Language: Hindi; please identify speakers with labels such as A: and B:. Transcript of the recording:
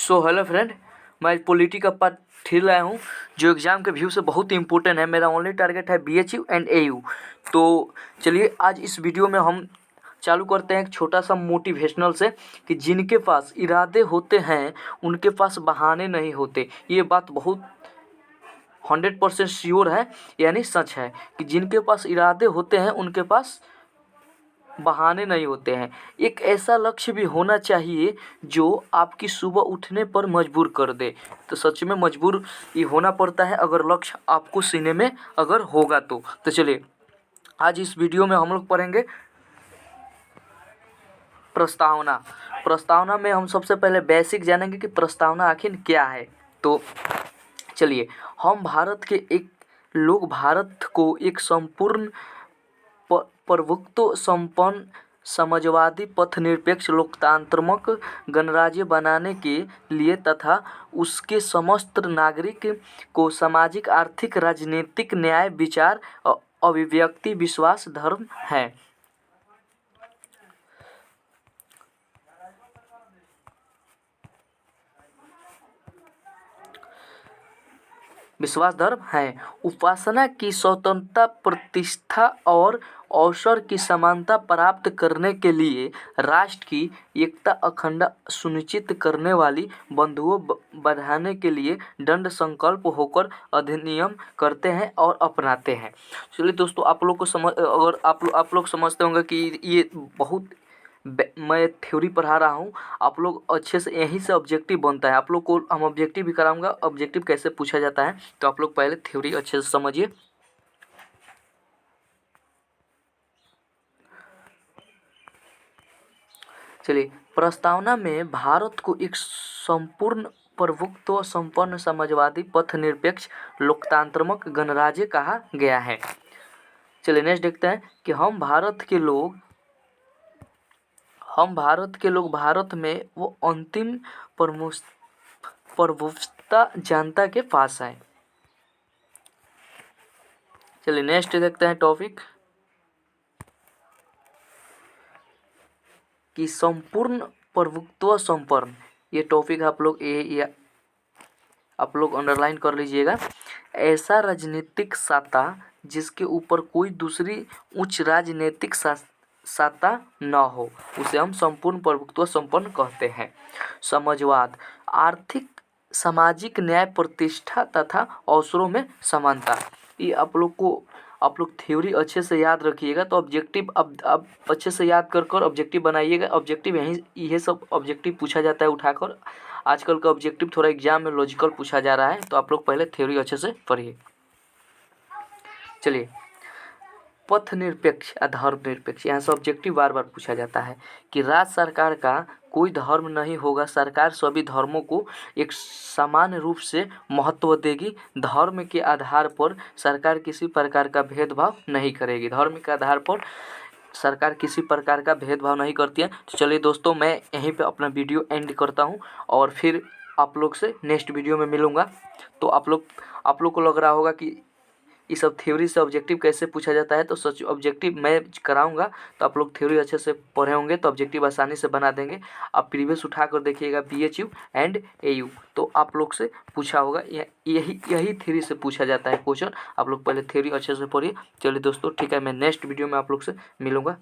A: सो हेलो फ्रेंड, मैं पॉलिटी का पार्ट फिर लाया हूँ जो एग्ज़ाम के व्यू से बहुत ही इंपॉर्टेंट है। मेरा ओनली टारगेट है BHU एंड AU। तो चलिए आज इस वीडियो में हम चालू करते हैं एक छोटा सा मोटिवेशनल से कि जिनके पास इरादे होते हैं उनके पास बहाने नहीं होते। ये बात बहुत 100% श्योर है, यानी सच है कि जिनके पास इरादे होते हैं उनके पास बहाने नहीं होते हैं। एक ऐसा लक्ष्य भी होना चाहिए जो आपकी सुबह उठने पर मजबूर कर दे। तो सच में मजबूर ये होना पड़ता है अगर लक्ष्य आपको सीने में अगर होगा तो चलिए आज इस वीडियो में हम लोग पढ़ेंगे प्रस्तावना। प्रस्तावना में हम सबसे पहले बेसिक जानेंगे कि प्रस्तावना आखिर क्या है। तो चलिए हम भारत को एक संपूर्ण प्रभुत्व संपन्न समाजवादी पथनिरपेक्ष लोकतांत्रिक गणराज्य बनाने के लिए तथा उसके समस्त नागरिक को सामाजिक आर्थिक राजनीतिक न्याय विचार अभिव्यक्ति विश्वास धर्म है उपासना की स्वतंत्रता प्रतिष्ठा और अवसर की समानता प्राप्त करने के लिए राष्ट्र की एकता अखंडता सुनिश्चित करने वाली बंधुओं बढ़ाने के लिए दृढ़ संकल्प होकर अधिनियम करते हैं और अपनाते हैं। चलिए दोस्तों, आप लोग को अगर आप लोग समझते होंगे कि ये बहुत मैं थ्योरी पढ़ा रहा हूँ, आप लोग अच्छे से यहीं से ऑब्जेक्टिव बनता है। आप लोग को हम ऑब्जेक्टिव भी कराऊंगा, ऑब्जेक्टिव कैसे पूछा जाता है, तो आप लोग पहले थ्योरी अच्छे से समझिए। चलिए, प्रस्तावना में भारत को एक संपूर्ण प्रभुत्व संपन्न समाजवादी पथनिरपेक्ष लोकतांत्रिक गणराज्य कहा गया है। चलिए नेक्स्ट देखते हैं कि हम भारत के लोग भारत में वो अंतिम प्रभुत्वता जनता के पास है। चलिए नेक्स्ट देखते हैं टॉपिक कि संपूर्ण प्रभुत्व संपन्न। ये टॉपिक आप लोग अंडरलाइन कर लीजिएगा। ऐसा राजनीतिक सत्ता जिसके ऊपर कोई दूसरी उच्च राजनीतिक सत्ता न हो, उसे हम संपूर्ण प्रभुत्व संपन्न कहते हैं। समाजवाद, आर्थिक सामाजिक न्याय प्रतिष्ठा तथा अवसरों में समानता। ये आप लोग थ्योरी अच्छे से याद रखिएगा तो ऑब्जेक्टिव अब अच्छे से याद कर ऑब्जेक्टिव बनाइएगा। ऑब्जेक्टिव यही सब ऑब्जेक्टिव पूछा जाता है उठाकर। आजकल का ऑब्जेक्टिव थोड़ा एग्जाम में लॉजिकल पूछा जा रहा है, तो आप लोग पहले थ्योरी अच्छे से पढ़िए। चलिए, पथ निरपेक्ष या धर्म निरपेक्ष, यहाँ से ऑब्जेक्टिव बार बार पूछा जाता है कि राज्य सरकार का कोई धर्म नहीं होगा। सरकार सभी धर्मों को एक समान रूप से महत्व देगी। धर्म के आधार पर सरकार किसी प्रकार का भेदभाव नहीं करेगी। धर्म के आधार पर सरकार किसी प्रकार का भेदभाव नहीं करती है। तो चलिए दोस्तों, मैं यहीं पे अपना वीडियो एंड करता हूँ और फिर आप लोग से नेक्स्ट वीडियो में मिलूँगा। तो आप लोग को लग रहा होगा कि ये सब थ्योरी से ऑब्जेक्टिव कैसे पूछा जाता है, तो सच ऑब्जेक्टिव मैं कराऊंगा तो आप लोग थ्योरी अच्छे से पढ़े होंगे तो ऑब्जेक्टिव आसानी से बना देंगे। आप प्रीवियस उठा कर देखिएगा BHU एंड AU, तो आप लोग से पूछा होगा। यही थ्योरी से पूछा जाता है क्वेश्चन। आप लोग पहले थ्योरी अच्छे से पढ़िए। चलिए दोस्तों, ठीक है, मैं नेक्स्ट वीडियो में आप लोग से मिलूँगा।